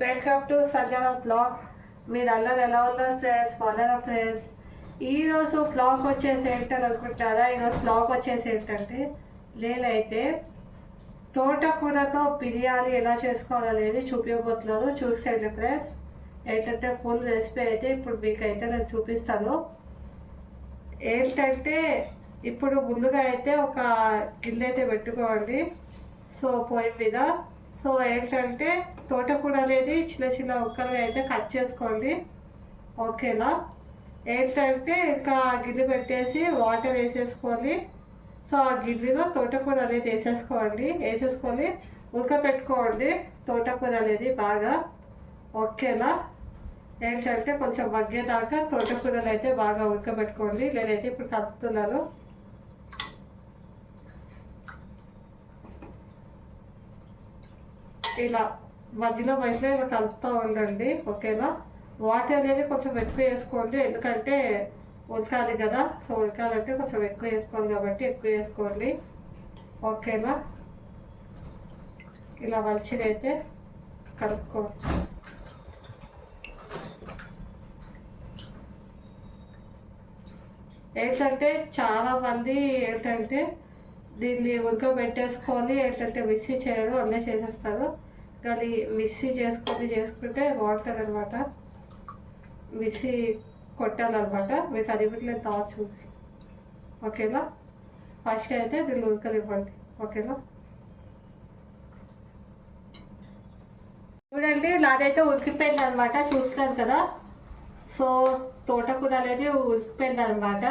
Welcome to Sanjana blog. మీరు అందరు ఎలా ఉన్నారు ఫ్రెండ్స్? బాగున్నారా ఫ్రెండ్స్? ఈరోజు బ్లాగ్ వచ్చేసి ఏంటని అనుకుంటారా? ఈరోజు బ్లాగ్ వచ్చేసి ఏంటంటే నేనైతే తోటకూరతో బిర్యానీ ఎలా చేసుకోవాలనేది చూపించబోతున్నాను. చూసేయండి ఫ్రెండ్స్. ఏంటంటే ఫుల్ రెసిపీ అయితే ఇప్పుడు మీకైతే నేను చూపిస్తాను. ఏంటంటే ఇప్పుడు ముందుగా అయితే ఒక గిన్నె అయితే పెట్టుకోండి. సో పొయ్యి మీద. సో ఏంటంటే తోటకూర అనేది చిన్న చిన్న ముక్కలుగా అయితే కట్ చేసుకోండి. ఓకేనా? ఏంటంటే ఇంకా గిన్నె పెట్టేసి వాటర్ వేసేసుకోండి. సో ఆ గిన్నెలో తోటకూర అనేది వేసేసుకొని ఉడకపెట్టుకోండి తోటకూర అనేది బాగా. ఓకేనా? ఏంటంటే కొంచెం మగ్గేదాకా తోటకూరలు అయితే బాగా ఉడకబెట్టుకోండి. నేనైతే ఇప్పుడు కలుపుతున్నాను. ఇలా మధ్యలో ఇలా కలుపుతూ ఉండండి. ఓకేనా? వాటర్ అనేది కొంచెం ఎక్కువ వేసుకోండి, ఎందుకంటే ఉడకాలి కదా. సో ఉడకాలంటే కొంచెం ఎక్కువ వేసుకోండి కాబట్టి ఎక్కువ వేసుకోండి. ఓకేనా? ఇలా మంచిగా అయితే కలుపుకోండి. ఏంటంటే చాలామంది ఏంటంటే దీన్ని ఉడకబెట్టేసుకొని ఏంటంటే మిక్సీ చేయరు, అన్నీ చేసేస్తారు. కానీ మిక్సీ చేసుకుంటే బాగుంటుంది అనమాట. మిక్సీ కొట్టాలన్నమాట. మీకు అది కూడా నేను తర్వాత చూపిస్తాను. ఓకేనా? ఫస్ట్ అయితే దీన్ని ఉడకనివ్వండి. ఓకేనా? చూడండి, నాదైతే ఉడికిపోయింది అనమాట. చూస్తున్నారు కదా. సో తోటకూర అనేది ఉడికిపోయింది అనమాట.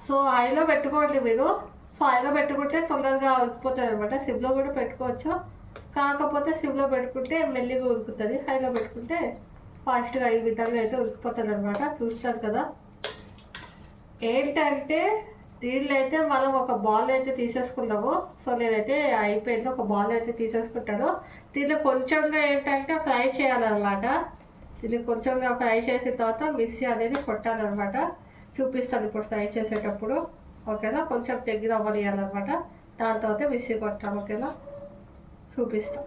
సో ఆయిల్లో పెట్టుకోండి మీరు. సో ఆయిల్లో పెట్టుకుంటే తొందరగా ఉడికిపోతుంది అనమాట. సిమ్లో కూడా పెట్టుకోవచ్చు, కాకపోతే సిమ్లో పెట్టుకుంటే మెల్లిగా ఉడుకుతుంది. హైలో పెట్టుకుంటే ఫాస్ట్గా ఈ విధంగా అయితే ఉడికిపోతుంది అనమాట. చూస్తారు కదా. ఏంటంటే దీనిలో అయితే మనం ఒక బాల్ అయితే తీసేసుకున్నాము. సో నేనైతే అయిపోయింది, ఒక బాల్ అయితే తీసేసుకుంటాను. దీన్ని కొంచెంగా ఏంటంటే ఫ్రై చేయాలన్నమాట. దీన్ని కొంచెంగా ఫ్రై చేసిన తర్వాత మిక్సీ అనేది కొట్టాలన్నమాట. చూపిస్తాను ఇప్పుడు ఫ్రై చేసేటప్పుడు. ఓకేనా? కొంచెం దగ్గర అవ్వనియాలన్నమాట. దాని తర్వాత మిక్సీ కొట్టాం. ఓకేనా? చూపిస్తాం.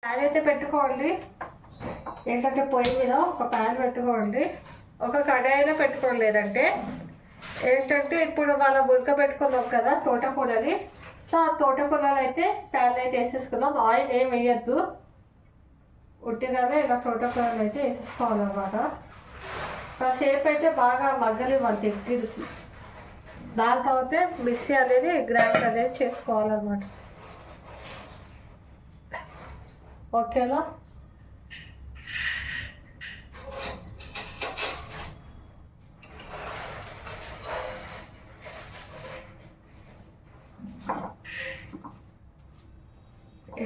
ప్యాన్ అయితే పెట్టుకోండి. ఏంటంటే పొయ్యి మీద ఒక ప్యాన్ పెట్టుకోండి. ఒక కడాయి అయినా పెట్టుకోండి. లేదంటే ఏంటంటే ఇప్పుడు మనం ఉడకబెట్టుకున్నాం కదా తోటకూరని. సో ఆ తోటకూరలు అయితే ప్యాన్ అయితే వేసేసుకున్నాం. ఆయిల్ ఏం వేయద్దు, ఉట్టిగానే ఇలా తోటకూరలు అయితే వేసేసుకోవాలన్నమాట. కాసేపు అయితే బాగా మగ్గనివ్వాలి దగ్గరికి. దాని తర్వాత మిక్సీ అనేది గ్రైండ్ అనేది చేసుకోవాలన్నమాట. ఓకేనా?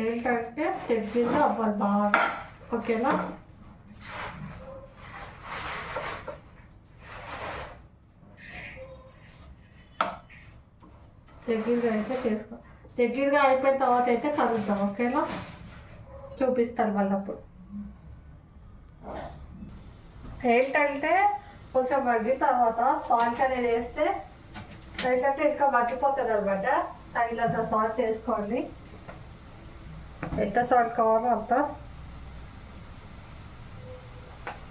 ఏంటంటే దగ్గరగా అవ్వాలి బాగా. ఓకేనా? దగ్గరగా అయితే చేసుకో. దగ్గరగా అయిపోయిన తర్వాత అయితే కలుద్దాం. ఓకేనా? చూపిస్తాను వాళ్ళప్పుడు. ఏంటంటే కొంచెం మగ్గిన తర్వాత సాల్ట్ అనేది వేస్తే ఏంటంటే ఇంకా మగ్గిపోతుంది అనమాట. తగినంత సాల్ట్ వేసుకోండి. ఎంత సాల్ట్ కావాలో అంత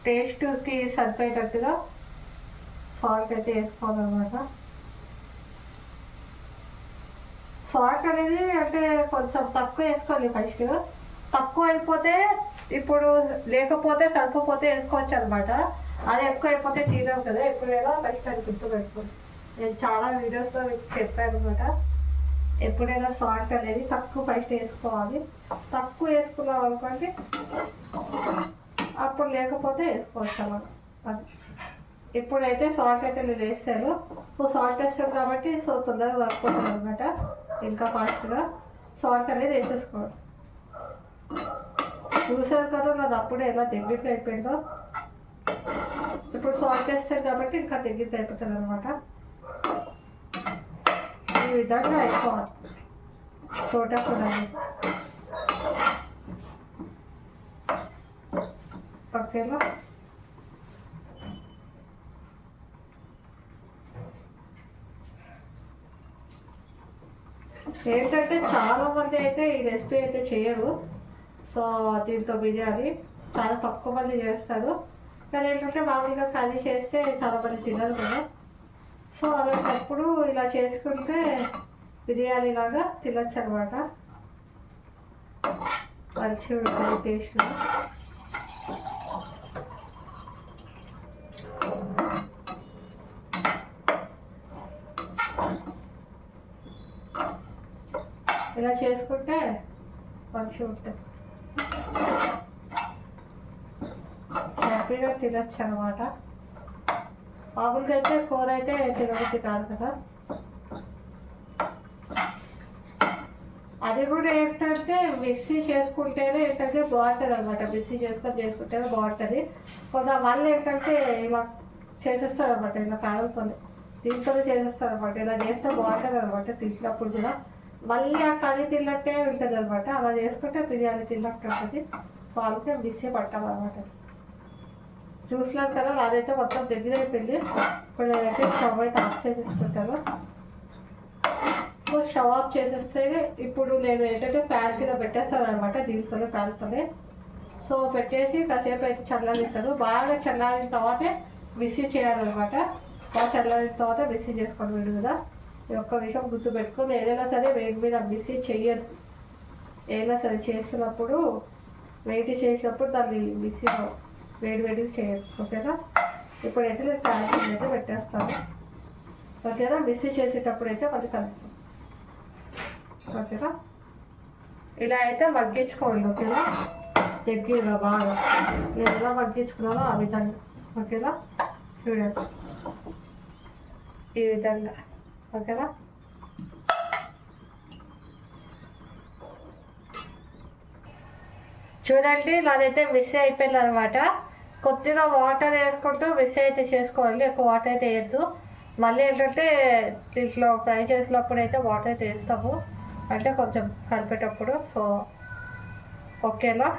టేస్ట్కి సరిపోయేటట్టుగా సాల్ట్ అయితే వేసుకోవాలన్నమాట. సాల్ట్ అనేది అంటే కొంచెం తక్కువ వేసుకోవాలి ఫస్ట్. తక్కువ అయిపోతే ఇప్పుడు లేకపోతే సరిపోతే వేసుకోవచ్చు అనమాట. అది ఎక్కువ అయిపోతే తినాం కదా. ఎప్పుడైనా ఫస్ట్ అది గుర్తుపెట్టుకోండి. నేను చాలా వీడియోస్లో చెప్పాను అనమాట. ఎప్పుడైనా సాల్ట్ అనేది తక్కువ ఫస్ట్ వేసుకోవాలి. తక్కువ వేసుకున్నాం అనుకోండి, అప్పుడు లేకపోతే వేసుకోవచ్చు అన్నమాట. అది ఇప్పుడైతే సాల్ట్ అయితే నేను వేస్తాను. సో సాల్ట్ వేస్తాను కాబట్టి సో తొందరగా వర్క్పోతుంది అనమాట. ఇంకా ఫాస్ట్గా సాల్ట్ అనేది వేసేసుకోవాలి. చూసారు కదా నాది అప్పుడే ఎలా దగ్గరికి అయిపోయిందో. ఇప్పుడు సాల్ట్ వేస్తాను కాబట్టి ఇంకా దగ్గరికి అయిపోతుంది అనమాట. ఈ విధంగా అయిపోవాలి తోటకూర. ఓకేనా? ఏంటంటే చాలా మంది అయితే ఈ రెసిపీ అయితే చేయరు. సో దీంతో బిర్యానీ చాలా తక్కువ మంది చేస్తారు. కానీ ఏంటంటే మామూలుగా కర్రీ చేస్తే చాలా మంది తినరు కదా. సో అలాంటప్పుడు ఇలా చేసుకుంటే బిర్యానీ లాగా తినచ్చు అనమాట. మంచిగా ఉంటుంది టేస్ట్గా. ఇలా చేసుకుంటే మంచిగా ఉంటుంది, హ్యాపీగా తినచ్చు అనమాట. మామూలుగా అయితే కూర అయితే తినబుద్ధి కాదు కదా. అది కూడా ఏంటంటే మిక్సీ చేసుకుంటేనే ఏంటంటే బాగుంటుంది అనమాట. మిక్సీ చేసుకుంటేనే బాగుంటుంది. కొంతమంది ఏంటంటే ఇలా చేసేస్తారు అనమాట, ఇలా కాలుతుంది దీంతోనే చేసేస్తారు అనమాట. ఇలా చేస్తే బాగుంటుంది అనమాట తింటున్నప్పుడు కూడా. మళ్ళీ ఆ కర్రీ తిన్నట్టే ఉంటుంది అనమాట. అలా చేసుకుంటే బిర్యానీ తిన్నట్టు ఉంటుంది. వాళ్ళకే మిక్సీ పట్టాలన్నమాట. చూసినాను కదా, అదైతే మొత్తం దగ్గర అయిపోయింది. ఇప్పుడు నేనైతే స్టవ్ అయితే ఆఫ్ చేసేసుకుంటాను. స్టవ్ ఆఫ్ చేసేస్తే ఇప్పుడు నేను ఏంటంటే ఫ్యాన్ కింద పెట్టేస్తాను అనమాట. దీంతోనే ఫ్యాన్తోనే సో పెట్టేసి కాసేపు అయితే చల్లారిస్తాను. బాగా చల్లారిన తర్వాతే మిక్సీ చేయాలన్నమాట. బాగా చల్లారిన తర్వాత మిక్సీ చేసుకోండి వీడు కదా. ఈ ఒక్క విషయం గుర్తుపెట్టుకొని ఏదైనా సరే వేడి మీద మిక్సీ చెయ్యదు. ఏదైనా సరే చేస్తున్నప్పుడు వేడి చేసినప్పుడు దాన్ని మిక్సీ వేడిగా చేయదు. ఓకేనా. ఇప్పుడైతే నేను ఫ్యాన్ అయితే పెట్టేస్తాను. ఓకేనా. మిక్సీ చేసేటప్పుడు అయితే కొంచెం కలుపుతాం. ఓకేనా. ఇలా అయితే మగ్గించుకోండి. ఓకేనా. దగ్గరగా బాగా నేను ఎలా మగ్గించుకున్నానో ఆ విధంగా. ఓకేనా. చూడండి ఈ విధంగా. ఓకేనా. చూడండి నాదైతే మిక్సీ అయిపోయింది అనమాట. కొద్దిగా వాటర్ వేసుకుంటూ మిక్సీ అయితే చేసుకోవాలి. ఎక్కువ వాటర్ అయితే వేయద్దు. మళ్ళీ ఏంటంటే దీంట్లో ఫ్రై చేసినప్పుడు అయితే వాటర్ అయితే వేస్తాము, అంటే కొంచెం కలిపేటప్పుడు. సో ఓకేనా.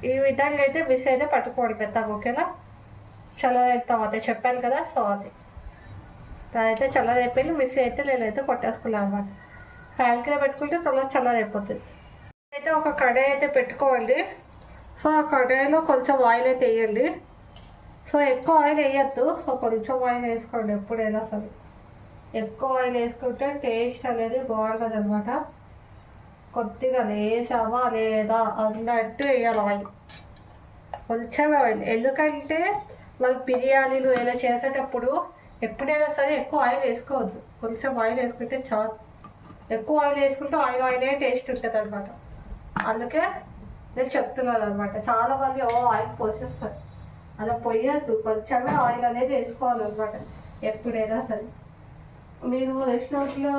ఈ విధంగా అయితే మిక్సీ అయితే పట్టుకోవాలి పెద్దాము. ఓకేనా. చల్లరైన తర్వాత చెప్పాను కదా. సో అది అదైతే చల్లరైపోయింది. మిక్సీ అయితే నేనైతే కొట్టేసుకున్నాను అనమాట. ఫ్యాన్ కింద పెట్టుకుంటే తొందరగా చల్లరైపోతుంది. అయితే ఒక కడాయి అయితే పెట్టుకోవాలి. సో ఆ కడాయిలో కొంచెం ఆయిల్ అయితే వేయండి. సో ఎక్కువ ఆయిల్ వేయద్దు. సో కొంచెం ఆయిల్ వేసుకోండి ఎప్పుడైనా సరే. ఎక్కువ ఆయిల్ వేసుకుంటే టేస్ట్ అనేది బాగుంటుంది అనమాట. కొద్దిగా వేసామా లేదా అన్నట్టు వేయాలి ఆయిల్, కొంచెం ఆయిల్. ఎందుకంటే మన బిర్యానీలు ఏదైనా చేసేటప్పుడు ఎప్పుడైనా సరే ఎక్కువ ఆయిల్ వేసుకోవద్దు. కొంచెం ఆయిల్ వేసుకుంటే చాలు. ఎక్కువ ఆయిల్ వేసుకుంటే ఆయిలే టేస్ట్ ఉంటుంది అనమాట. అందుకే నేను చెప్తున్నాను అనమాట. చాలా మంది ఆయిల్ పోసేస్తారు, అలా పోయద్దు. కొంచెమే ఆయిల్ అనేది వేసుకోవాలన్నమాట ఎప్పుడైనా సరే. మీరు రెస్టారెంట్లో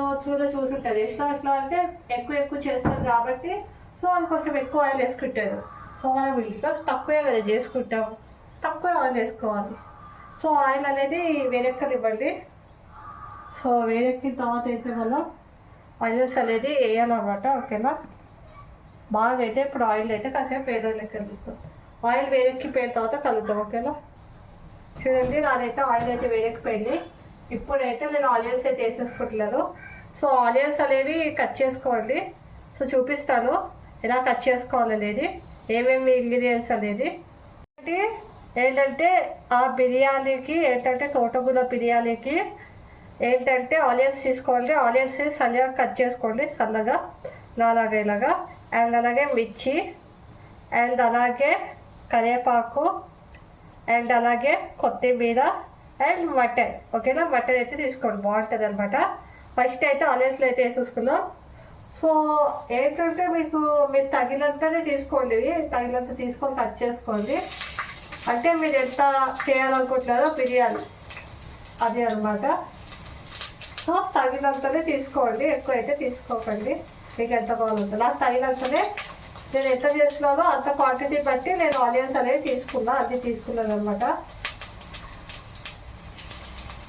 చూసుంటారు. రెస్టారెంట్లో అంటే ఎక్కువ చేస్తారు కాబట్టి సో వాళ్ళు కొంచెం ఎక్కువ ఆయిల్ వేసుకుంటారు. సో మనం ఇంట్లో తక్కువే కదా చేసుకుంటాము, తక్కువ ఆయిల్ వేసుకోవాలి. సో ఆయిల్ అనేది వేడెక్కనివ్వండి. సో వేడెక్కిన తర్వాత అయితే మనం ఆయిల్స్ అనేది వేయాలన్నమాట. ఓకేనా. బాగా అయితే ఇప్పుడు ఆయిల్ అయితే కాసేపు వేడెక్కనిస్తాం. ఆయిల్ వేడెక్కిపోయిన తర్వాత కలుద్దాం. ఓకేనా. చూడండి నాదైతే ఆయిల్ అయితే వేడెక్కిపోయింది. ఇప్పుడైతే నేను ఆనియన్స్ అయితే వేసేసుకుంటున్నాను. సో ఆనియన్స్ అనేవి కట్ చేసుకోండి. సో చూపిస్తాను ఎలా కట్ చేసుకోవాలనేది, ఏమేమి ఇంగ్రీడియంట్స్ అనేది. ఏంటంటే ఆ బిర్యానీకి ఏంటంటే తోటకూర బిర్యానీకి ఏంటంటే ఆనియన్స్ తీసుకోవాలి. ఆనియన్స్ సన్నగా కట్ చేసుకోండి, సన్నగా ఇలాగా. అండ్ అలాగే మిర్చి, అండ్ అలాగే కరివేపాకు, అండ్ అలాగే కొత్తిమీర అండ్ మటన్. ఓకేనా. మటన్ అయితే తీసుకోండి, బాగుంటుంది అనమాట. ఫస్ట్ అయితే ఆనియన్స్లో అయితే వేసేసుకున్నాం. సో ఏంటంటే మీరు తగినంతనే తీసుకోండి, తగినంత తీసుకొని కట్ చేసుకోండి. అంటే మీరు ఎంత చేయాలనుకుంటున్నారో బిర్యానీ అది అనమాట. సో తగినంతనే తీసుకోండి, ఎక్కువ అయితే తీసుకోకండి. మీకు ఎంత కావాలంటే నాకు తగినంతనే నేను ఎంత చేస్తున్నానో అంత క్వాంటిటీ బట్టి నేను ఆనియన్స్ అనేది అన్నీ తీసుకున్నాను అనమాట.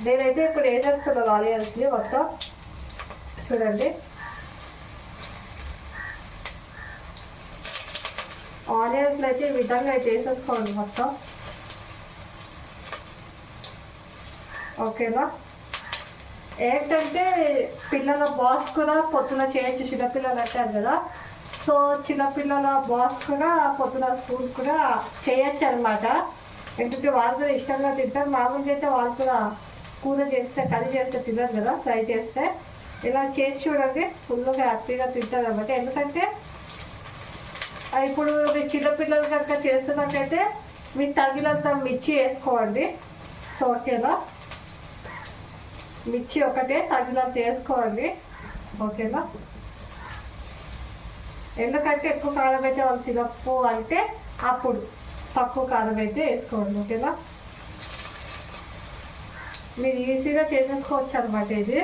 నేనైతే ఇప్పుడు వేసేస్తున్నాను ఆనియన్స్ని మొత్తం. చూడండి ఆనియన్స్ అయితే ఈ విధంగా అయితే వేసేసుకోండి మొత్తం. ఓకేనా. ఏంటంటే పిల్లల బాక్స్ కూడా పొద్దున చేయొచ్చు, చిన్నపిల్లలు అంటారు కదా. సో చిన్నపిల్లల బాక్స్ కూడా పొద్దున స్కూల్ కూడా చేయొచ్చు అనమాట. ఎందుకంటే వాళ్ళు కూడా ఇష్టంగా తింటారు. మామూలుగా అయితే వాళ్ళు కూడా కూర చేస్తే కర్రీ చేస్తే తినరు కదా, ఫ్రై చేస్తే. ఇలా చేసి చూడండి, ఫుల్గా హ్యాపీగా తింటారు అనమాట. ఎందుకంటే ఇప్పుడు మీ చిన్నపిల్లలు కనుక చేస్తున్నట్టయితే మీకు తగినంత మిర్చి వేసుకోండి. సో ఓకేనా, మిర్చి ఒకటే తగినంత వేసుకోండి. ఓకేనా, ఎందుకంటే ఎక్కువ కారం అయితే వాళ్ళు తినప్పు అంటే అప్పుడు తక్కువ కారం అయితే వేసుకోండి. ఓకేనా, మీరు ఈజీగా చేసేసుకోవచ్చు అనమాట. ఇది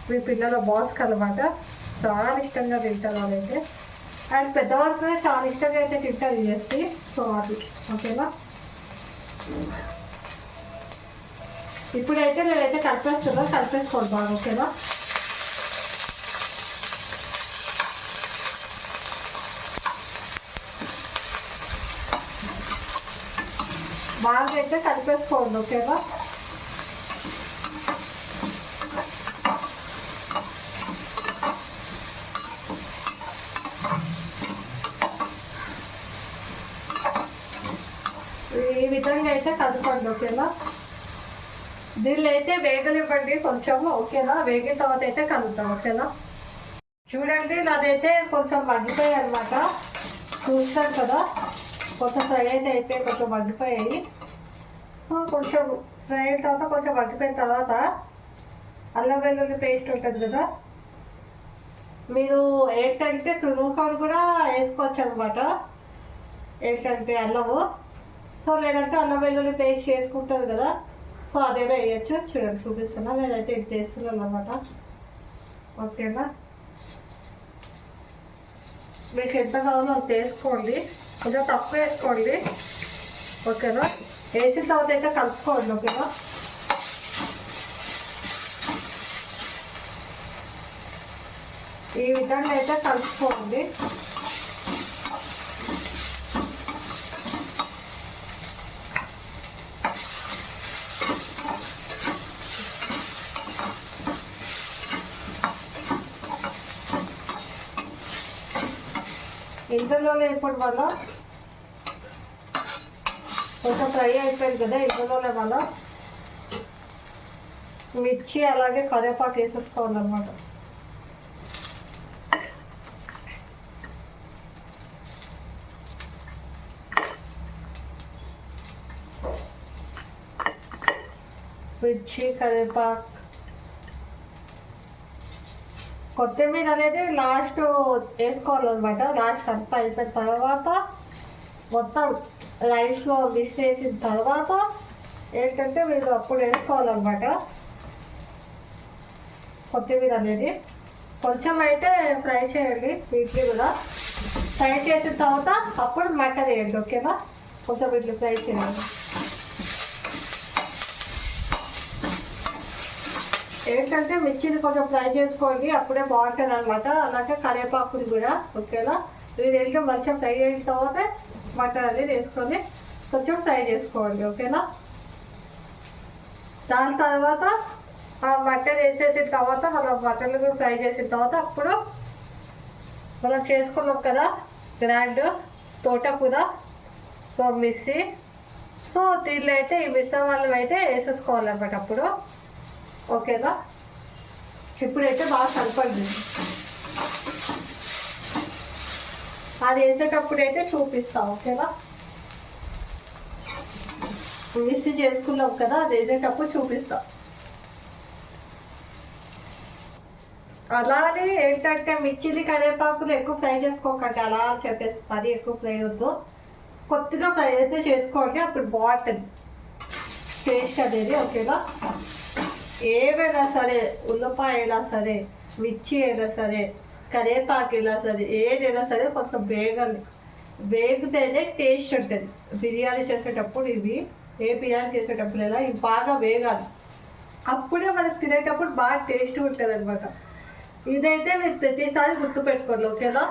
మీ పిల్లల బాక్స్ అనమాట. చాలా ఇష్టంగా తింటారు వాళ్ళైతే. అండ్ పెద్దవాళ్ళు కూడా చాలా ఇష్టంగా అయితే తింటారు ఇది చేసి. సో అది ఓకేనా. ఇప్పుడైతే నేనైతే కలిపేసుకోండి బాగా. ఓకేనా, బాగా అయితే కలిపేసుకోండి. ఓకేనా, ఈ విధంగా అయితే కలుపుకోండి. ఓకేనా, దీనిలో అయితే వేగనివ్వండి కొంచెం. ఓకేనా, వేగిన తర్వాత అయితే కలుపుతాం. ఓకేనా, చూడండి నాదైతే కొంచెం మగ్గిపోయాయి అనమాట. చూస్తాను కదా, కొంచెం ఫ్రై అయితే అయిపోయి కొంచెం మగ్గిపోయాయి. కొంచెం ఫ్రై అయిన తర్వాత కొంచెం మగ్గిపోయిన తర్వాత అల్లం వెల్లుల్లి పేస్ట్ ఉంటుంది కదా, మీరు ఏంటంటే తురుముకొని కూడా వేసుకోవచ్చు అనమాట. ఏంటంటే అల్లము. సో లేదంటే అల్లం వెల్లుల్లి పేస్ట్ చేసుకుంటారు కదా, సో అదేలా వేయచ్చు. చూడండి చూపిస్తున్నా, నేనైతే ఇది చేస్తున్నాను అనమాట. ఓకేనా, మీకు ఎంత కావాలో అంత వేసుకోండి, కొంచెం తక్కువ వేసుకోండి. ఓకేనా, వేసిన తర్వాత అయితే కలుపుకోండి. ఓకేనా, ఈ విధంగా అయితే కలుపుకోండి. ఇందులోనే ఇప్పుడు వల్ల కొంచెం ఫ్రై అయిపోయింది కదా, ఇందులోనే వల్ల మిర్చి అలాగే కరివేపాకు వేసేసుకోవాలన్నమాట. మిర్చి, కరివేపాకు, కొత్తిమీర అనేది లాస్ట్ వేసుకోవాలన్నమాట. లాస్ట్ అంతా అయిపోయిన తర్వాత మొత్తం రైస్లో మిక్స్ చేసిన తర్వాత ఏంటంటే మీరు అప్పుడు వేసుకోవాలన్నమాట కొత్తిమీర అనేది. కొంచెం అయితే ఫ్రై చేయండి వీటిని కూడా. ఫ్రై చేసిన తర్వాత అప్పుడు మటన్ వేయండి. ఓకేనా, కొంచెం వీటిని ఫ్రై చేయండి. ఏంటంటే మిర్చిని కొంచెం ఫ్రై చేసుకోండి, అప్పుడే బాగుంటుంది అనమాట. అలాగే కరివేపాకుని కూడా. ఓకేనా, ఇది ఏంటో మంచిగా ఫ్రై చేసిన తర్వాత మటన్ అనేది వేసుకొని కొంచెం ఫ్రై చేసుకోండి. ఓకేనా, దాని తర్వాత ఆ మటన్ వేసేసిన తర్వాత మనం మటన్ కూడా ఫ్రై చేసిన తర్వాత అప్పుడు మనం చేసుకున్నాం కదా గ్రాండ్ తోటకూర, సో మిర్చి. సో దీనిలో అయితే ఈ మిశ్రమాలను అయితే వేసేసుకోవాలన్నమాట అప్పుడు. ఓకేనా, ఇప్పుడైతే బాగా కలపండి. అది వేసేటప్పుడు అయితే చూపిస్తాం. ఓకేనా, మిక్సీ చేసుకున్నాం కదా, అది వేసేటప్పుడు చూపిస్తాం. అలానే ఏంటంటే మిర్చిని కరివేపాకులు ఎక్కువ ఫ్రై చేసుకోకండి, అలా అని చెప్పేసి అది ఎక్కువ ఫ్రై వద్దు. కొద్దిగా ఫ్రై అయితే చేసుకోండి, అప్పుడు బాగుంటుంది టేస్ట్ అనేది. ఓకేనా, ఏవైనా సరే, ఉల్లిపాయ అయినా సరే, మిర్చి అయినా సరే, కరివేపాకు అయినా సరే, ఏదైనా సరే కొంచెం వేగితేనే టేస్ట్ ఉంటుంది. బిర్యానీ చేసేటప్పుడు ఇవి బిర్యానీ చేసేటప్పుడు ఇలా ఇవి బాగా వేగాలి, అప్పుడే మనకు తినేటప్పుడు బాగా టేస్ట్ ఉంటుంది అనమాట. ఇదైతే మీరు ప్రతిసారి గుర్తుపెట్టుకోండి. ఓకేనా,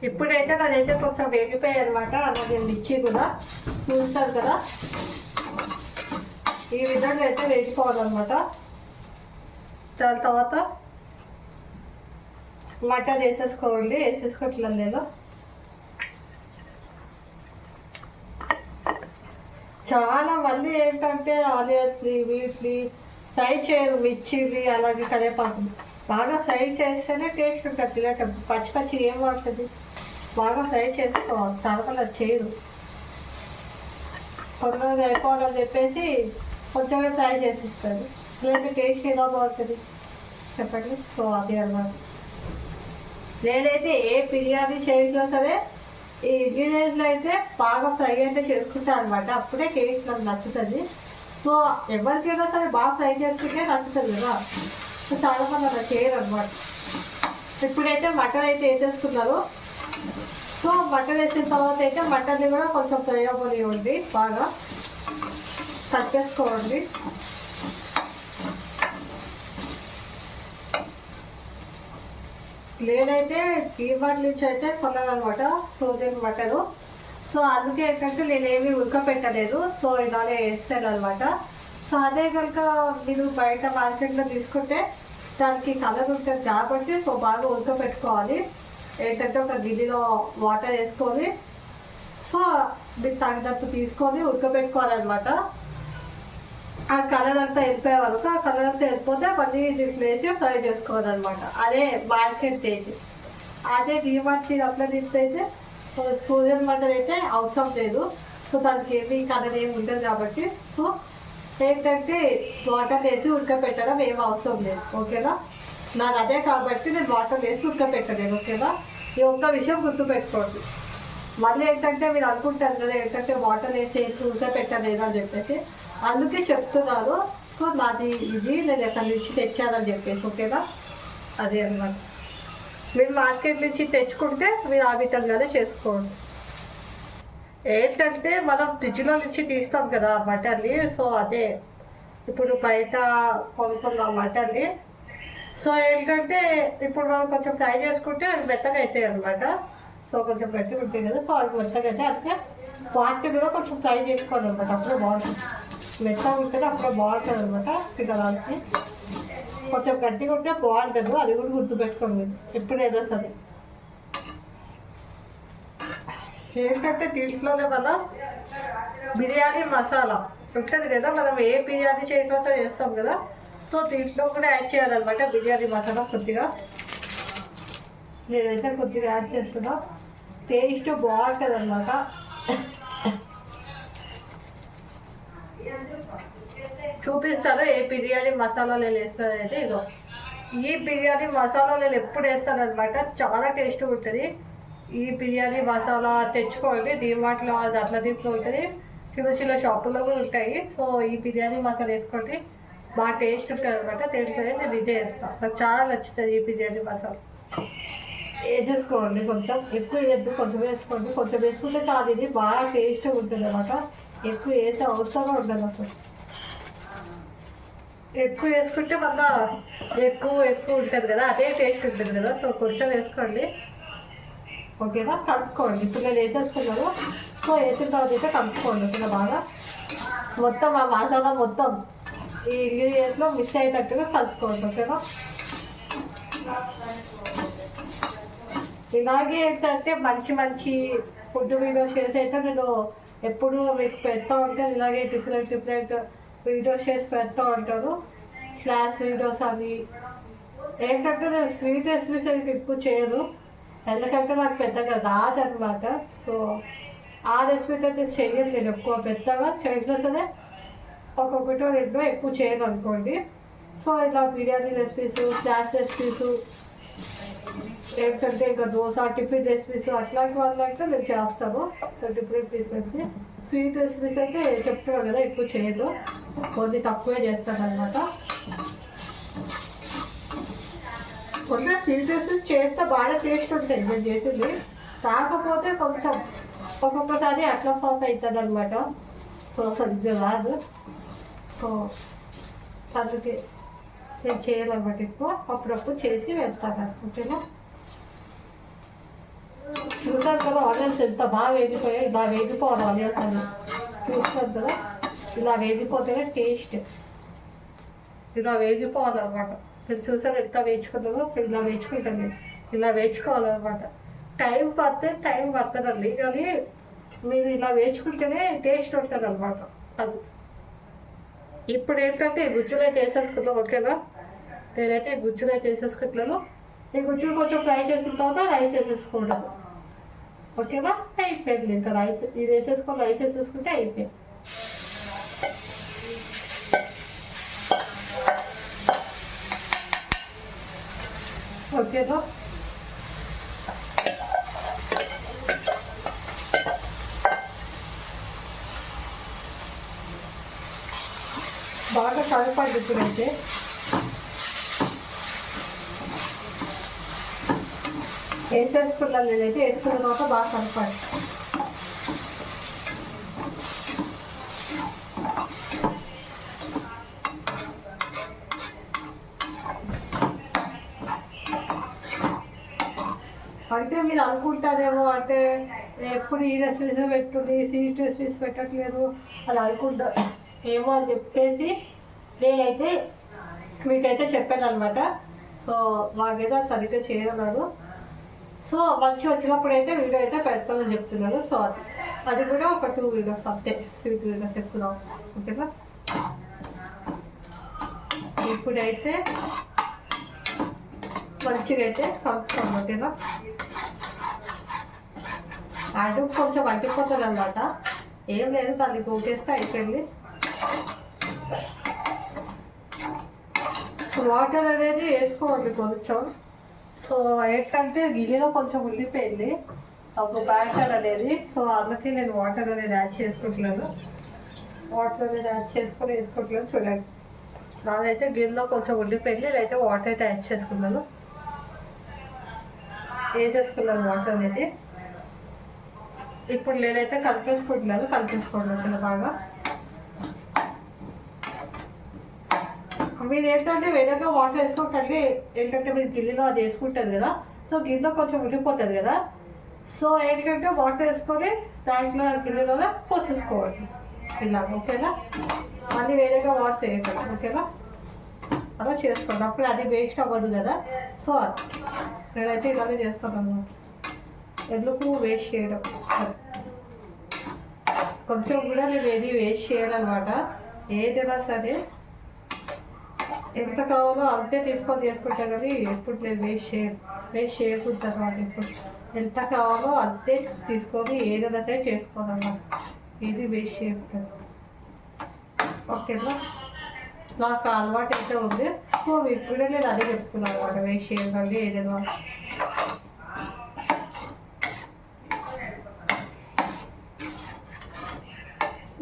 ఇప్పుడైతే నాదైతే కొంచెం వేగిపోయాయి అనమాట. అలాగే మిర్చి కూడా చూస్తారు కదా, ఈ విధంగా అయితే వేసుకోవాలన్నమాట. దాని తర్వాత మటన్ వేసేసుకోండి. వేసేసుకోవట్లేదు నేను. చాలా మంది ఏంటంటే ఆనియన్స్ని వీటిని ఫ్రై చేయరు, మిర్చిని అలాగే కరివేపాకు బాగా ఫ్రై చేస్తేనే టేస్ట్ ఉంటుంది. తినేటప్పుడు పచ్చి పచ్చి ఏం పడుతుంది, బాగా ఫ్రై చేసుకోవాలి. తర్వాత చేయరు, కొంతమంది అయిపోవాలని చెప్పేసి కొంచెమే ఫ్రై చేసి ఇస్తారు. లేదంటే టేస్ట్ ఎలా బాగుంటుంది చెప్పండి. సో అది అన్నమాట. నేనైతే ఏ బిర్యానీ చేయట్లో సరే ఈ ఇంగ్రీడియంట్స్లో అయితే బాగా ఫ్రై అయితే చేసుకుంటాను అనమాట. అప్పుడే టేస్ట్ నాకు నచ్చుతుంది. సో ఎవరికైనా సరే బాగా ఫ్రై చేసుకుంటే నచ్చుతుంది కదా. సో చాలా మంది అలా చేయరు అనమాట. ఇప్పుడైతే మటన్ అయితే వేసేసుకున్నారు. సో మటన్ వేసిన తర్వాత అయితే మటన్ని కూడా కొంచెం ఫ్రై అవ్వనివ్వండి, బాగా కట్ చేసుకోండి. నేనైతే డీమార్ట్ నుంచి అయితే కొన్నాను అనమాట ఫ్రోజన్ మటను. సో అందుకే ఏంటంటే నేనేమి ఉడకపెట్టలేదు. సో ఇలానే వేస్తాను అనమాట. సో అదే కనుక మీరు బయట మార్కెట్లో తీసుకుంటే దానికి కలర్ ఉంటుంది కాబట్టి సో బాగా ఉడకపెట్టుకోవాలి. ఏంటంటే ఒక గిన్నెలో వాటర్ వేసుకొని సో మీరు తగినట్టు తీసుకొని ఉడకపెట్టుకోవాలన్నమాట. ఆ కలర్ అంతా వెళ్ళిపోయే వరకు, ఆ కలర్ అంతా వెళ్ళిపోతే మళ్ళీ దీంట్లో వేసి ఫ్రై చేసుకోవాలన్నమాట. అదే మార్కెట్ తేజీ. అదే డీమార్ట్ అట్లా తీసుకైతే ఫ్రోజన్ మటన్ అయితే అవసరం లేదు. సో దానికి ఏమి కలర్ ఏమి ఉంటుంది కాబట్టి సో ఏంటంటే వాటర్ వేసి ఉడకపెట్టడం ఏమి అవసరం లేదు. ఓకేనా, నాకు అదే కాబట్టి నేను వాటర్ వేసి ఉడకపెట్టలేదు. ఓకేనా, ఈ ఒక్క విషయం గుర్తుపెట్టుకోండి. మళ్ళీ ఏంటంటే మీరు అనుకుంటారు కదా ఏంటంటే వాటర్ వేసి ఉడకపెట్టలేదు అని చెప్పేసి, అందుకే చెప్తున్నారు. సో నాది ఇది నేను ఎక్కడి నుంచి తెచ్చానని చెప్పేసి. ఓకేనా, అదే అన్నమాట. మీరు మార్కెట్ నుంచి తెచ్చుకుంటే మీరు ఆ విధంగానే చేసుకోండి. ఏంటంటే మనం ఫ్రిడ్జ్లో నుంచి తీస్తాం కదా మటన్ని. సో అదే ఇప్పుడు బయట కొనుక్కున్నాం మటన్ని. సో ఏంటంటే ఇప్పుడు మనం కొంచెం ఫ్రై చేసుకుంటే అది మెత్తగా అవుతాయి అనమాట. సో కొంచెం గట్టిగా ఉంటాయి కదా. సో అది మెత్తగా అయితే అందుకే వాటిని కూడా కొంచెం ఫ్రై చేసుకోండి అనమాట. అప్పుడే బాగుంటుంది. మెత్తగా ఉంటుంది అప్పుడే బాగుంటుంది అనమాట తినడానికి. కొంచెం గట్టిగా ఉంటే బాగుంటుంది, అది కూడా గుర్తుపెట్టుకోండి ఎప్పుడైనా సరే. ఏంటంటే దీంట్లోనే మనం బిర్యానీ మసాలా ఉంటుంది కదా, మనం ఏ బిర్యానీ చేయకపోతే చేస్తాం కదా. సో దీంట్లో కూడా యాడ్ చేయాలన్నమాట బిర్యానీ మసాలా కొద్దిగా. నేనైతే కొద్దిగా యాడ్ చేస్తున్నా, టేస్ట్ బాగుంటుంది అన్నమాట. చూపిస్తాను ఏ బిర్యానీ మసాలా నేను వేస్తానైతే. ఇదో ఈ బిర్యానీ మసాలా నేను ఎప్పుడు వేస్తాను అనమాట. చాలా టేస్ట్ ఉంటుంది ఈ బిర్యానీ మసాలా. తెచ్చుకోండి, డీమార్ట్లో అది అట్లా దీంట్లో ఉంటుంది, చిన్న చిన్న షాపుల్లో కూడా ఉంటాయి. సో ఈ బిర్యానీ మసాలా వేసుకోండి, బాగా టేస్ట్ ఉంటుంది అనమాట. తెలుస్తుంది, నేను ఇదే వేస్తాను. నాకు చాలా నచ్చుతుంది ఈ బిర్యానీ మసాలా. వేసేసుకోండి, కొంచెం ఎక్కువ వేద్దు, కొంచెం వేసుకోండి. కొంచెం వేసుకుంటే చాలా ఇది బాగా టేస్ట్ ఉంటుంది అనమాట. ఎక్కువ వేసే అవసరం ఉండదు అసలు. ఎక్కువ వేసుకుంటే మళ్ళీ ఎక్కువ ఉంటుంది కదా, అదే టేస్ట్ ఉంటుంది కదా. సో కొంచెం వేసుకోండి. ఓకేనా, కలుపుకోండి. ఇప్పుడు నేను వేసేసుకున్నాను. సో వేసిన తర్వాత అయితే కలుపుకోండి. ఓకేనా, బాగా మొత్తం ఆ మసాలా మొత్తం ఈ ఇంగ్రీడియంట్లో మిక్స్ అయ్యేటట్టుగా కలుపుకోండి. ఓకేనా, ఇలాగే ఏంటంటే మంచి మంచి ఫుడ్ వీడియోస్ చేసి అయితే నేను ఎప్పుడు మీకు పెడతా ఉంటాను. ఇలాగే డిఫరెంట్ డిఫరెంట్ వీడియోస్ చేసి పెడతా ఉంటాను, క్లాస్ వీడియోస్ అవి. ఏంటంటే నేను స్వీట్ రెసిపీస్ అయితే ఎక్కువ చేయను, ఎందుకంటే నాకు పెద్దగా రాదనమాట. సో ఆ రెసిపీస్ అయితే చేయను నేను ఎక్కువ, పెద్దగా చేసినా సరే ఒక్కొక్కటో రెండో ఎక్కువ చేయను అనుకోండి. సో ఇలా బిర్యానీ రెసిపీస్, క్లాస్ రెసిపీస్, ఏంటంటే ఇంకా దోశ టిఫిన్ రెసిపీస్ అట్లాంటి వాళ్ళంటే నేను చేస్తాను డిఫరెంట్ రెసిపీస్. స్వీట్ రెసిపీస్ అయితే చెప్తున్నాను కదా ఎక్కువ చేయదు, కొన్ని తక్కువే చేస్తాను అనమాట. కొంచెం స్వీట్ రెసిపీస్ చేస్తే బాగా టేస్ట్ ఉంటుంది నేను చేసింది, కాకపోతే కొంచెం ఒక్కొక్కసారి అట్లా ఫాస్ అవుతుంది అనమాట. సో సరిగ్గా రాదు. సో అందుకే నేను చేయాలన్నమాట ఎక్కువ, అప్పుడప్పుడు చేసి వెళ్తాను. ఓకేనా, చూసారు కదా ఆనియన్స్ ఎంత బాగా వేగిపోయాయి. ఇలా వేగిపోవాలి ఆనియన్స్ అని చూస్తారు కదా, ఇలా వేగిపోతేనే టేస్ట్. ఇలా వేగిపోవాలన్నమాట. మీరు చూసారు ఎంత వేయించుకున్నామో ఇలా వేయించుకుంటాను. ఇలా వేయించుకోవాలన్నమాట. టైం పడుతుందండి, కానీ మీరు ఇలా వేయించుకుంటేనే టేస్ట్ ఉంటుంది అనమాట. అది ఇప్పుడు ఏంటంటే ఈ గుజ్జులు అయితే వేసేసుకుందాం. ఓకేనా, నేనైతే ఈ గుజ్జులు అయితే వేసేసుకుంటున్నాను. ఈ గుజ్జులు కొంచెం ఫ్రై చేసిన తర్వాత రైస్ వేసేసుకుంటాను. ఓకేనా, అయిపోయింది. ఇంకా రైస్ ఇది వేసేసుకొని రైస్ వేసేసుకుంటే అయిపోయింది. ఓకేనా, బాగా కలపండి. ఇప్పుడైతే వేసేసుకున్నాను. నేనైతే వేసుకున్న తర్వాత బాగా కలపండి. అంటే మీరు అనుకుంటారేమో, అంటే ఎప్పుడు ఈ రెసిపీస్ పెట్టుంది, స్వీట్ రెసిపీస్ పెట్టట్లేదు అలా అనుకుంటారు ఏమో అని చెప్పేసి నేనైతే మీకైతే చెప్పాను అనమాట. సో మాకైతే సరిగ్గా చేయలేదు. సో మంచి వచ్చినప్పుడు అయితే వీడియో అయితే పెడతామని చెప్తున్నాను. సో అది కూడా ఒక 2 వీడియోస్ అంతే, స్వీట్ వీడియోస్ చెప్తున్నాం. ఓకేనా, ఇప్పుడైతే మంచిగా అయితే కలుపుతాం. ఓకేనా, అడుగు కొంచెం అంటిపోతుంది అనమాట. ఏం లేదు, దాన్ని కోకేస్తే అయిపోయింది. వాటర్ అనేది వేసుకోవాలి కొంచెం. సో ఏంటంటే గిన్నెలో కొంచెం ఉల్లిపోయింది ఒక బ్యాటర్ అనేది. సో అందుకే నేను వాటర్ అనేది యాడ్ చేసుకుంటున్నాను. వాటర్ అనేది యాడ్ చేసుకొని వేసుకుంటున్నాను. చూడండి, నాదైతే గిన్నెలో కొంచెం ఉల్లిపోయింది. నేనైతే వాటర్ అయితే యాడ్ చేసుకున్నాను. వేసేసుకున్నాను వాటర్ అనేది. ఇప్పుడు నేనైతే కలిపేసుకోండి బాగా. మీరు ఏంటంటే వేరేగా వాటర్ వేసుకోకండి. ఏంటంటే మీరు గిన్నెలో అది వేసుకుంటుంది కదా, సో గిన్నెలో కొంచెం ఉడిపోతుంది కదా. సో ఏంటంటే వాటర్ వేసుకొని దాంట్లో గిన్నెలో పోసేసుకోవాలి ఇలా. ఓకేనా, మళ్ళీ వేరేగా వాటర్ వేయకండి. ఓకేనా, అలా చేసుకోండి. అప్పుడు అది వేస్ట్ అవ్వదు కదా. సో నేనైతే ఇలానే చేస్తాను అన్నమాట. ఎందుకు వేస్ట్ చేయడం, కొంచెం కూడా నేను ఏది వేస్ట్ చేయాలన్నమాట. ఏదైనా సరే ఎంత కావాలో అంతే తీసుకొని చేసుకుంటా, కానీ ఎప్పుడు నేను వేస్ట్ చేయకూడదు అన్నమాట. ఇప్పుడు ఎంత కావాలో అంతే తీసుకొని ఏదైనా సరే చేసుకోవాలన్నమాట. ఏది వేస్ట్ చేయకూడదు. ఓకేనా, నాకు అలవాటు అయితే ఉంది. సో ఇప్పుడే నేను అదే చెప్తున్నాను అనమాట, వేస్ట్ చేయకండి ఏదైనా.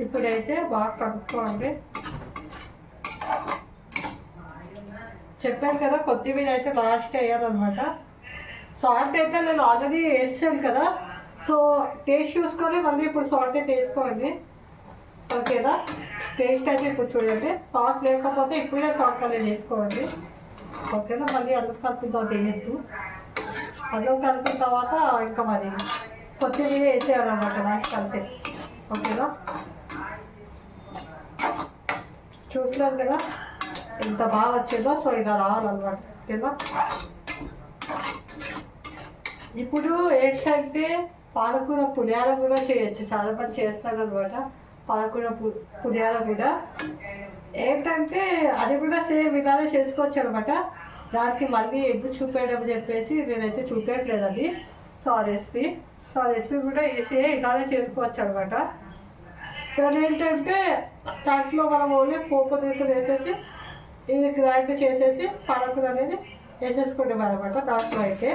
ఇప్పుడైతే బాగా కలుపుకోండి. చెప్పాను కదా, కొత్తిమీర అయితే లాస్ట్ వేయాలన్నమాట. సాల్ట్ అయితే నేను ఆల్రెడీ వేసాను కదా, సో టేస్ట్ చూసుకొని మళ్ళీ ఇప్పుడు సాల్ట్ అయితే వేసుకోండి. ఓకేనా, టేస్ట్ అయితే ఇప్పుడు చూడండి. సాల్ట్ లేకపోతే ఇప్పుడే సాల్ట్ అనేది వేసుకోండి. ఓకేనా, మళ్ళీ అల్లం కలిపిన తర్వాత వేయద్దు. అల్లం కలిపిన తర్వాత ఇంకా మరి కొత్తిమీర వేసేయాలన్నమాట లాస్ట్ అంతే. ఓకేనా, చూసినారు కదా ఎంత బాగా వచ్చిందో. సో ఇలా రావాలన్నమాట. ఓకేనా, ఇప్పుడు ఏంటంటే పాలకూర పులిహార కూడా చేయొచ్చు. చాలా మంది చేస్తారు అనమాట పాలకూర పులిహార కూడా. ఏంటంటే అది కూడా సేమ్ ఇలానే చేసుకోవచ్చు అనమాట. దానికి మళ్ళీ ఎందుకు చూపేయడం చెప్పేసి నేనైతే చూపేయట్లేదు అది. సో ఆ రెసిపీ కూడా ఈజీగా ఇలానే చేసుకోవచ్చు అనమాట. దాని ఏంటంటే దాంట్లో మనం ఓన్లీ పోపు తీసుకుని వేసేసి ఇది గ్రైండ్ చేసేసి పాలకూర అనేది వేసేసుకుంటాం అనమాట. దాంట్లో అయితే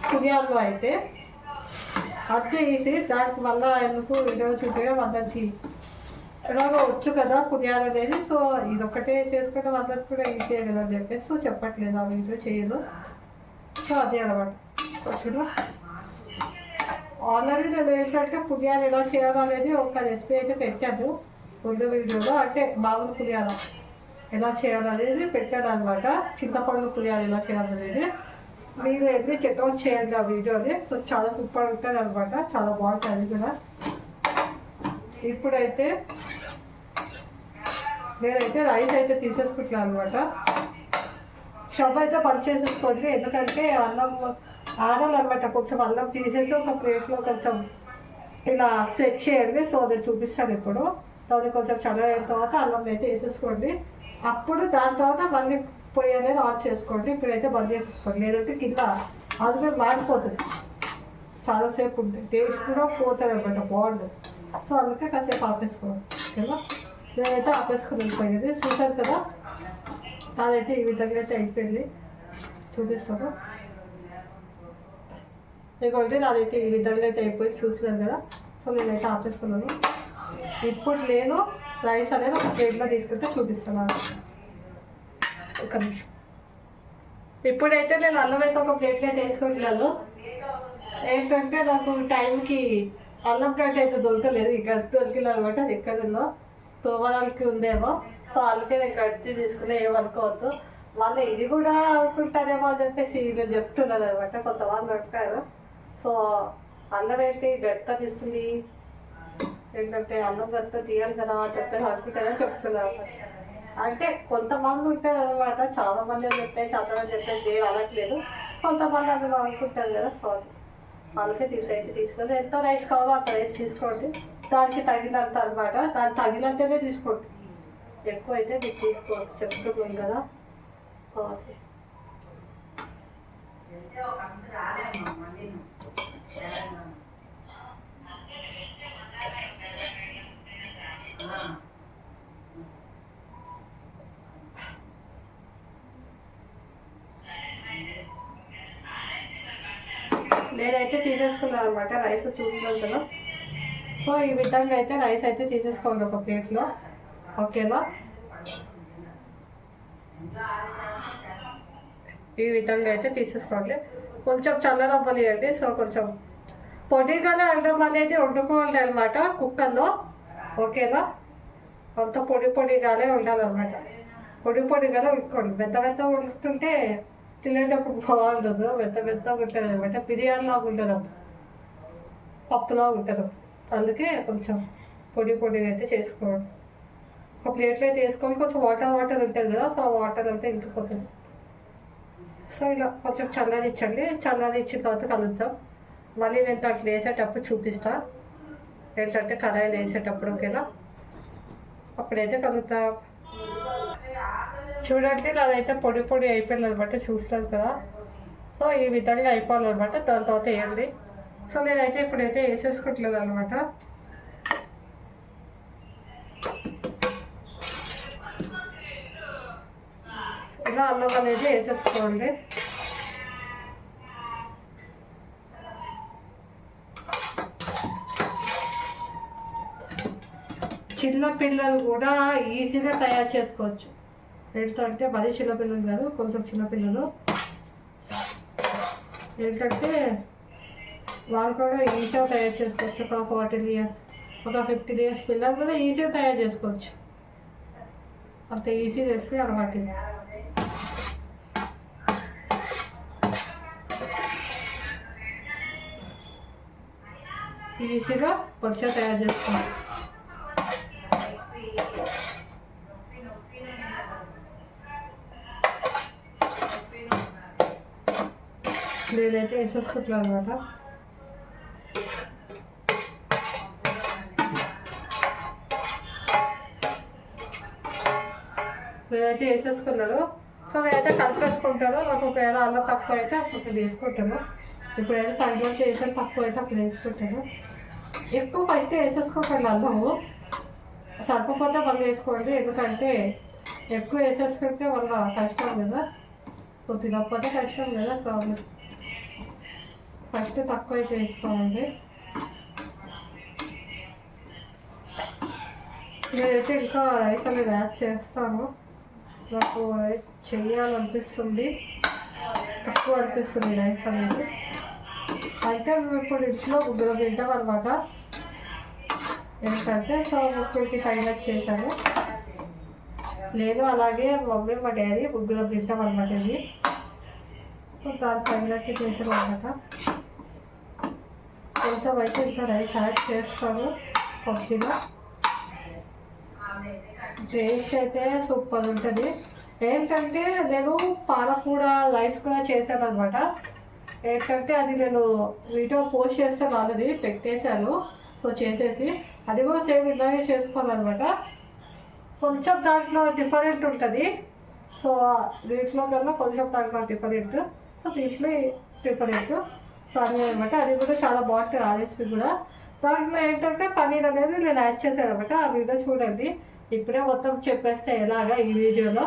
పులిహారలో అయితే అంతే ఈజీ. దానికి మళ్ళీ ఎందుకు వీడియో చూపించడం అందరికి ఎలాగో వచ్చు కదా పులిహార అనేది. సో ఇదొక్కటే చేసుకుంటాం, అందరికి కూడా ఈజీ కదా అని చెప్పేసి సో చెప్పట్లేదు, ఆ వీడియో చేయదు. సో అదే అనమాట. ఓకేనా, ఆల్రెడీ నేను ఏంటంటే పులిహార ఎలా చేయాలో అనేది ఒక రెసిపీ అయితే పెట్టాను ముందు వీడియోలో. అంటే మామూలు పులిహార ఎలా చేయాలనేది పెట్టాను అనమాట. చింతపండు పులిహార ఎలా చేయాలనేది మీరు ఎన్ని చెక్అవుట్ చేయండి ఆ వీడియోని. సో చాలా సూపర్ ఉంటుంది అనమాట, చాలా బాగుంటుంది అది కూడా. ఇప్పుడైతే నేనైతే రైస్ అయితే తీసేసుకుంటున్నాను అనమాట. స్టవ్ అయితే బంద్ చేసేసుకోండి, ఎందుకంటే అన్నం ఆడాలన్నమాట. కొంచెం అన్నం తీసేసి ఒక ప్లేట్లో కొంచెం ఇలా స్ప్రెడ్ చేయండి. సో నేను చూపిస్తాను ఇప్పుడు. దాన్ని కొంచెం చల్లైన తర్వాత అన్నం అయితే వేసేసుకోండి. అప్పుడు దాని తర్వాత మళ్ళీ పొయ్యి అనేది ఆన్ చేసుకోండి. ఇప్పుడైతే బంద్ చేసేసుకోండి, లేదంటే కింద అందులో మాడిపోతుంది. చాలాసేపు ఉంటుంది, టేస్ట్ కూడా పోతుంది అనమాట, బాగుంటుంది. సో అందుకే కాసేపు ఆపేసుకోండి ఓకేనా. నేనైతే ఆపేసుకుని వెళ్ళిపోయింది, చూసాను కదా. అదైతే ఈ విధంగా అయితే అయిపోయింది, చూపిస్తాను. ఇదిగోండి నాదైతే ఈ విధంగా అయితే అయిపోయింది, చూసినాను కదా. సో నేనైతే ఆపేసుకున్నాను. ఇప్పుడు నేను రైస్ అనేది ఒక ప్లేట్లో తీసుకుంటే చూపిస్తున్నాను. ఒక నిమిషం. ఇప్పుడైతే నేను అన్నం అయితే ఒక ప్లేట్లో అయితే వేసుకుంటున్నాను. ఏంటంటే నాకు టైంకి అన్నం గడ్డ అయితే దొరకలేదు, ఈ గడ్డ దొరికింది అనమాట. అది ఎక్కడుందో తోమడానికి ఉందేమో, సో అందుకే నేను గడ్డి తీసుకునే ఏమనుకోవద్దు. మళ్ళీ ఇది కూడా అనుకుంటారేమో అని చెప్పేసి నేను చెప్తున్నాను అనమాట. కొంతమంది ఉంటారు. సో అన్నం ఏంటి గట్ట తీస్తుంది, ఏంటంటే అన్నం గట్ట తీయాలి కదా అని చెప్పేసి అనుకుంటారని చెప్తున్నాను. అంటే కొంతమంది ఉంటారు అనమాట, చాలా మంది అని చెప్పేసి చాలా చెప్పేసి నేను అనట్లేదు. కొంతమంది అందులో అనుకుంటారు కదా. సో వాళ్ళకే అయితే తీసుకొని ఎంత రైస్ కావాలో అంత రైస్ తీసుకోండి, దానికి తగినంత అనమాట. దానికి తగినంతనే తీసుకోండి, ఎక్కువ అయితే మీకు తీసుకోండి, చెప్తున్నాను కదా. నేనైతే తీసేసుకున్నాను అనమాట రైస్, చూసినాను కదా. సో ఈ విధంగా అయితే రైస్ అయితే తీసేసుకోండి ఒక ప్లేట్లో ఓకేనా. ఈ విధంగా అయితే తీసేసుకోండి. కొంచెం చల్లరవ్వలేయండి. సో కొంచెం పొడిగానే అన్నం అనేది వండుకోవాలి అనమాట కుక్కర్లో ఓకేనా. అంత పొడిగానే ఉండాలన్నమాట, పొడిగానే వండుకోండి. మెత్త వండుతుంటే తినేటప్పుడు బాగుండదు, మెత్తగా ఉంటుంది అనమాట. బిర్యానీలాగా ఉంటుంది, పప్పులా ఉంటుంది. అందుకే కొంచెం పొడిగా అయితే చేసుకోండి. ఒక ప్లేట్లో అయితే వేసుకొని కొంచెం వాటర్ ఉంటుంది కదా. సో వాటర్ అంతా ఇంకిపోతుంది. సో ఇలా కొంచెం చల్లనిచ్చండి, చల్లనిచ్చిన తర్వాత కలుద్దాం. మళ్ళీ నేను దాంట్లో వేసేటప్పుడు చూపిస్తా, ఏంటంటే కడాయిలు వేసేటప్పుడు ఓకేనా. అప్పుడైతే కలుద్దాం. చూడండి నాదైతే పొడి అయిపోయింది అనమాట, చూస్తాను కదా. సో ఈ విధంగా అయిపోవాలన్నమాట. దాని తర్వాత వేయండి. సో నేనైతే ఇప్పుడైతే వేసేసుకుంటలేదు అనమాట. ఇలా అన్నం అనేది వేసేసుకోండి. చిన్న పిల్లలు కూడా ఈజీగా తయారు చేసుకోవచ్చు. ఏంటంటే మరీ చిన్నపిల్లలు కాదు, కొంచెం చిన్నపిల్లలు ఏంటంటే వాళ్ళు కూడా ఈజీగా తయారు చేసుకోవచ్చు. ఒక 14 ఇయర్స్, ఒక 15 ఇయర్స్ పిల్లలు కూడా ఈజీగా తయారు చేసుకోవచ్చు. అంత ఈజీ రెసిపీ అలవాటు. ఈజీగా కొంచెం తయారు చేసుకోవాలి. నేనైతే వేసేసుకుంటున్నాను అనమాట. నేనైతే వేసేసుకున్నాను. సో నేనైతే కలిపేసుకుంటాను. నాకు ఒకవేళ అన్నం తక్కువ అయితే అప్పుడు వేసుకుంటాను. ఇప్పుడైతే తగినంత వేసాను, తక్కువ అయితే అప్పుడు వేసుకుంటాను. ఎక్కువ ఫస్ట్ వేసేసుకోకండి అన్నము, సరిపోతే మళ్ళీ వేసుకోండి. ఎందుకంటే ఎక్కువ వేసేసుకుంటే వల్ల కష్టం కదా, తినకపోతే కష్టం కదా. సో ఫస్ట్ తక్కువ అయితే వేసుకోండి. నేనైతే ఇంకా రైస్ అనేది యాడ్ చేస్తాను. నాకు చెయ్యాలనిపిస్తుంది, తక్కువ అనిపిస్తుంది రైస్ అనేది. అయితే ఇప్పుడు ఇంట్లో ముగ్గురు తింటాం అనమాట. ఏంటంటే సో ముగ్గురికి తగినట్టు చేశాను నేను, అలాగే మమ్మీ మా డాడీ ముగ్గురు తింటాం అనమాట. ఇది దానికి తగినట్టు చేశాను అనమాట. కొంచెం అయితే ఇంకా రైస్ యాడ్ చేస్తాను కొద్దిగా. టేస్ట్ అయితే సూపర్ ఉంటుంది. ఏంటంటే నేను పాలకూర రైస్ కూడా చేశాను అనమాట. ఏంటంటే అది నేను వీడియో పోస్ట్ చేస్తాను, ఆల్రెడీ పెట్టేశాను. సో చేసేసి అది కూడా సేమ్ ఇలాగే చేసుకోవాలన్నమాట. కొంచెం దాంట్లో డిఫరెంట్ ఉంటుంది. సో దీంట్లో కన్నా కొంచెం దాంట్లో డిఫరెంట్, సో దీంట్లో డిఫరెంట్. సో అది అనమాట. అది కూడా చాలా బాగుంటుంది ఆ రెసిపీ కూడా. దాంట్లో ఏంటంటే పన్నీర్ అనేది నేను యాడ్ చేశాను అనమాట. ఆ వీడియో చూడండి. ఇప్పుడే మొత్తం చెప్పేస్తే ఎలాగా ఈ వీడియోలో.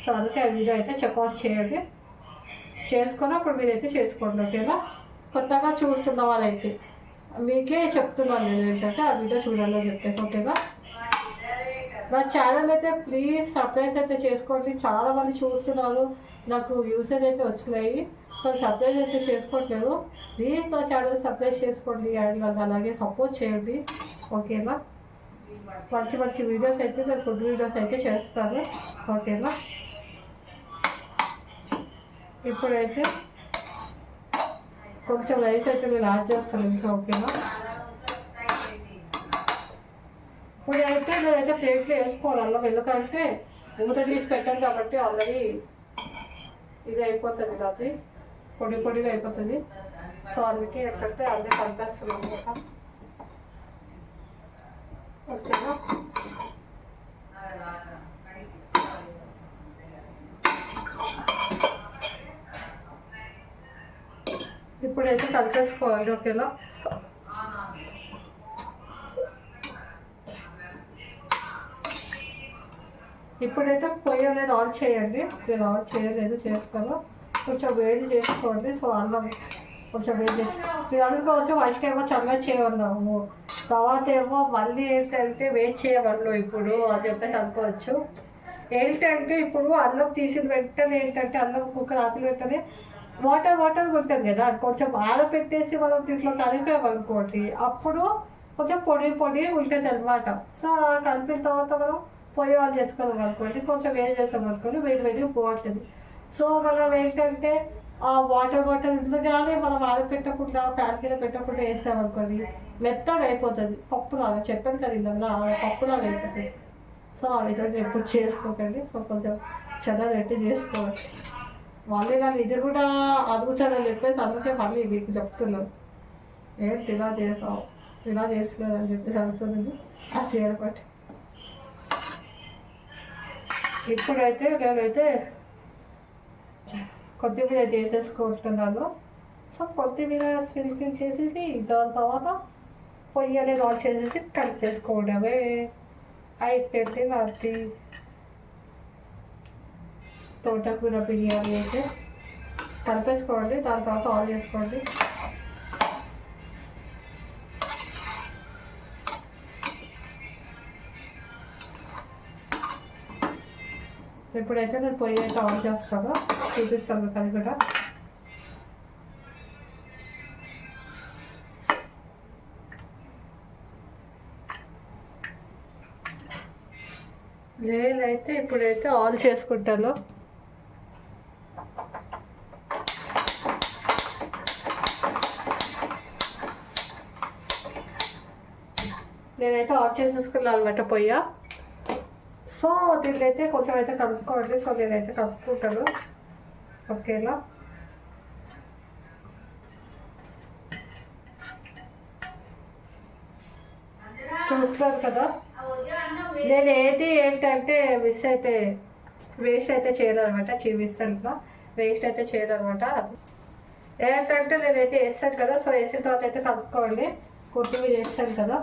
సో అందుకే ఆ వీడియో అయితే చెక్అవుట్ చేయండి, చేసుకొని అప్పుడు మీరైతే చేసుకోండి. ఓకేనా? కొత్తగా చూస్తున్న వాళ్ళైతే మీకే చెప్తున్నాను నేను ఏంటంటే ఆ వీడియో చూడాలని చెప్పేసి. ఓకేనా? నా ఛానల్ అయితే ప్లీజ్ సబ్స్క్రైబ్ అయితే చేసుకోండి. చాలా మంది చూస్తున్నారు, నాకు వ్యూసెస్ అయితే వచ్చినాయి, కానీ సబ్స్క్రైబ్ అయితే చేసుకోవట్లేదు. ప్లీజ్ నా ఛానల్ సబ్స్క్రైబ్ చేసుకోండి అండ్ అలాగే సపోర్ట్ చేయండి. ఓకేనా? మంచి మంచి వీడియోస్ అయితే నేను ఫుడ్ వీడియోస్ అయితే చేస్తాను. ఓకేనా? ఇప్పుడైతే కొంచెం రైస్ అయితే నేను యాడ్ చేస్తాను ఇంకా. ఓకేనా? ఇప్పుడైతే నేనైతే ప్లేట్లో వేసుకోవాలి అల్లం, ఎందుకంటే మూత తీసి పెట్టాను కాబట్టి ఆల్రెడీ ఇది అయిపోతుంది, అది పొడి పొడిగా అయిపోతుంది. సో అందుకే ఎక్కడితే అదే కలిపేస్తున్నాం అనమాట. ఓకేనా? ఇప్పుడైతే కలిపేసుకోవాలి. ఓకేనా? ఇప్పుడైతే పొయ్యి అనేది ఆన్ చేయండి. నేను ఆన్ చేయలేదు, చేస్తాను. కొంచెం వేడి చేసుకోండి. సో అన్నం కొంచెం వేడి చేసి మీరు అనుకోవచ్చు ఫస్ట్ ఏమో చల్లగా చేయమన్నాము, తర్వాత ఏమో మళ్ళీ ఏంటంటే వేడి చేయమన్నాను ఇప్పుడు అని చెప్పేసి అనుకోవచ్చు. ఏంటంటే ఇప్పుడు అన్నం తీసిన వెంటనే ఏంటంటే అన్నం కుక్కర్ ఆపిన వెంటనే వాటర్ వాటర్గా ఉంటుంది కదా, అది కొంచెం ఆరబెట్టేసి మనం దీంట్లో కలిపామనుకోండి, అప్పుడు కొంచెం పొడి పొడి ఉంటుంది అనమాట. సో కలిపిన తర్వాత మనం పొయ్యి వాళ్ళు చేసుకోవాలి అనుకోండి, కొంచెం వేడి చేస్తాం అనుకోండి, వేడి వేడిగా బాగుంటుంది. సో మనం ఏంటంటే ఆ వాటర్ వాటర్ ఉండగానే మనం ఆరబెట్టకుండా ఫ్యాన్ కింద పెట్టకుండా వేస్తామనుకోండి, మెత్తగా అయిపోతుంది. పప్పులాగా చెప్పాను కదా ఇందులో, పప్పులాగా అయిపోతుంది. సో ఆ విధంగా ఎప్పుడు చేసుకోకండి. సో కొంచెం చదవెట్టి చేసుకోవాలి. మళ్ళీ నాకు ఇది కూడా అడుగుతానని చెప్పేసి అందుకే మళ్ళీ మీకు చెప్తున్నాను, ఏంటి ఇలా చేసావు, ఇలా చేస్తున్నాను అని చెప్పేసి అడుగుతున్నాను. ఆ చీర పట్టి ఇప్పుడైతే నేనైతే కొత్తిమీర చేసేసుకుంటున్నాను. సో కొత్తిమీర ఫినిషింగ్ చేసేసి దాని తర్వాత పొయ్యి అనేది ఆన్ చేసేసి కలిపేసుకోవడమే అయిపోయింది నాది తోటకూర బిర్యానీ అయితే. కలిపేసుకోండి, దాని తర్వాత ఆన్ చేసుకోండి. ఇప్పుడైతే నేను పొయ్యి అయితే ఆన్ చేస్తాను, చూపిస్తాను మీకు అది కూడా. నేనైతే ఇప్పుడైతే ఆన్ చేసుకుంటాను. నేనైతే ఆన్ చేసేసుకున్నాను అనమాట పొయ్య. సో దీన్ని అయితే కొంచెం అయితే కలుపుకోండి. సో నేనైతే కలుపుకుంటాను. ఓకేనా? చూస్తున్నారు కదా, నేను ఏంటంటే మిస్ అయితే వేస్ట్ అయితే చేయదనమాట. మిస్ వేస్ట్ అయితే చేయదనమాట. ఏంటంటే నేనైతే వేస్తాను కదా, సో వేసిన తర్వాత అయితే కలుపుకోండి. కొత్తిమీర వేస్తాను కదా,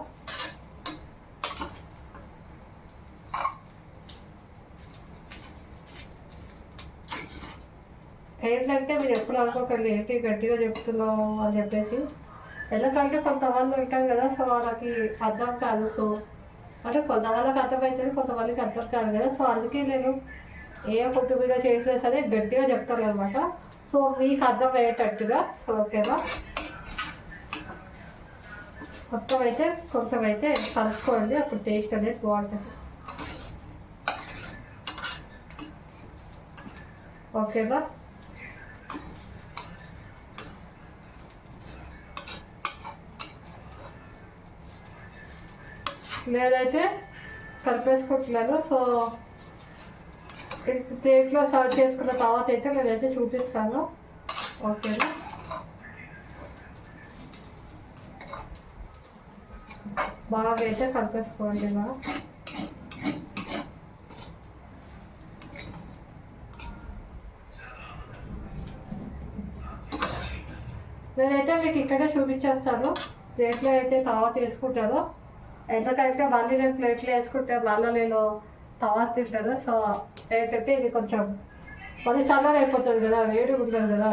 ఏంటంటే మీరు ఎప్పుడు అనుకోకండి ఏంటి గట్టిగా చెప్తున్నావు అని చెప్పేసి. ఎందుకంటే కొంతమంది ఉంటారు కదా, సో వాళ్ళకి అర్థం కాదు. సో అంటే కొంతమందికి అర్థమవుతుంది, కొంతమందికి అర్థం కాదు కదా. సో అందుకే నేను ఏ ఫుడ్ మీద చేసినా సరే గట్టిగా చెప్తాను అనమాట. సో మీకు అర్థమయ్యేటట్టుగా. సో ఓకేనా? మొత్తం అయితే కొంచెం అయితే కలుపుకోండి, అప్పుడు టేస్ట్ అనేది బాగుంటుంది. ఓకేనా? నేనైతే కలిపేసుకుంటున్నాను. సో ప్లేట్లో సర్వ్ చేసుకున్న తర్వాత అయితే నేనైతే చూపిస్తాను. ఓకేనా, బాగా అయితే కలిపేసుకోండి. ఇలా నేనైతే మీకు ఇక్కడే చూపించేస్తాను ప్లేట్లో అయితే తర్వాత వేసుకుంటాను. ఎందుకంటే మళ్ళీ నేను ప్లేట్లో వేసుకుంటే మళ్ళీ నేను తర్వాత తింటాను. సో ఏంటంటే ఇది కొంచెం మళ్ళీ చల్లగా అయిపోతుంది కదా, వేడిగా ఉంటుంది కదా.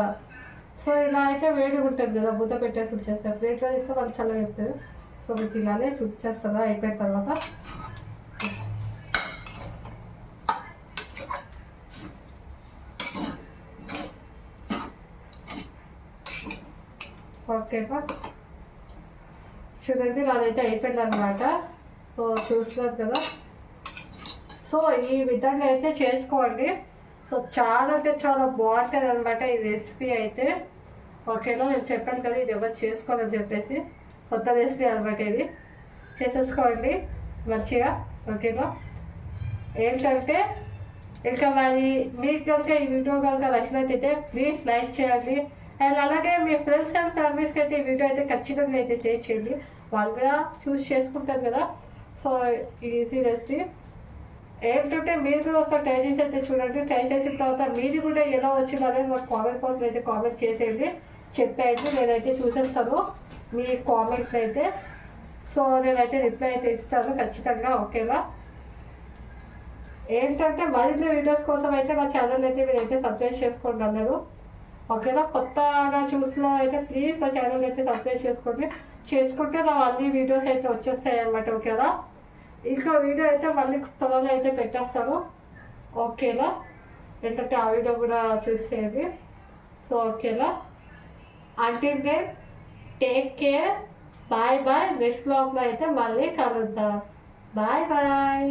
సో ఇలా అయితే వేడిగా ఉంటుంది కదా, ముద్ద పెట్టేసి ఉంచేస్తాను. ప్లేట్లో తీస్తే మళ్ళీ చల్లగా అవుతుంది. సో మీకు ఇలానే చూపించేస్తాను అయిపోయిన తర్వాత. ఓకేనా, చూడండి నాదైతే అయిపోయింది అనమాట. సో చూస్తున్నారు కదా. సో ఈ విధంగా అయితే చేసుకోండి. సో చాలా అంటే చాలా బాగుంటుంది అనమాట ఈ రెసిపీ అయితే. ఓకేనా, నేను చెప్పాను కదా ఇది ఎవరు చేసుకోవాలని చెప్పేసి, కొత్త రెసిపీ అనమాట ఇది. చేసేసుకోండి మంచిగా. ఓకేనా, ఏంటంటే ఇంకా మరి మీకు కనుక ఈ వీడియో కనుక నచ్చినట్లయితే ప్లీజ్ లైక్ చేయండి. అండ్ అలాగే మీ ఫ్రెండ్స్ అండ్ ఫ్యామిలీస్కి అయితే ఈ వీడియో అయితే ఖచ్చితంగా అయితే షేర్ చేయండి. వాళ్ళు కూడా చూస్ చేసుకుంటారు కదా. సో ఈజీ రెసిపీ ఏంటంటే మీరు కూడా ఒకసారి ట్రై చేసి అయితే చూడండి. ట్రై చేసిన తర్వాత మీది కూడా ఎలా వచ్చిందనేది మాకు కామెంట్ బాక్స్లో అయితే కామెంట్ చేసేయండి, చెప్పేయండి. నేనైతే చూసేస్తాను మీ కామెంట్లు అయితే. సో నేనైతే రిప్లై అయితే ఇస్తాను ఖచ్చితంగా. ఓకేనా, ఏంటంటే మరిన్ని వీడియోస్ కోసం అయితే మా ఛానల్ అయితే మీరైతే సబ్స్క్రైబ్ చేసుకోండి అందరూ. ఓకేనా, కొత్తగా చూసిన అయితే ప్లీజ్ మా ఛానల్ అయితే సబ్స్క్రైబ్ చేసుకోండి. చేసుకుంటే నా అన్ని వీడియోస్ అయితే వచ్చేస్తాయి అన్నమాట. ఓకేనా, ఇంకో వీడియో అయితే మళ్ళీ త్వరలో అయితే పెట్టేస్తాను. ఓకేనా, ఏంటంటే ఆ వీడియో కూడా చూసేది. సో ఓకేనా, until then take care, bye bye. Next బ్లాగ్లో అయితే మళ్ళీ కలుద్దాం. Bye bye.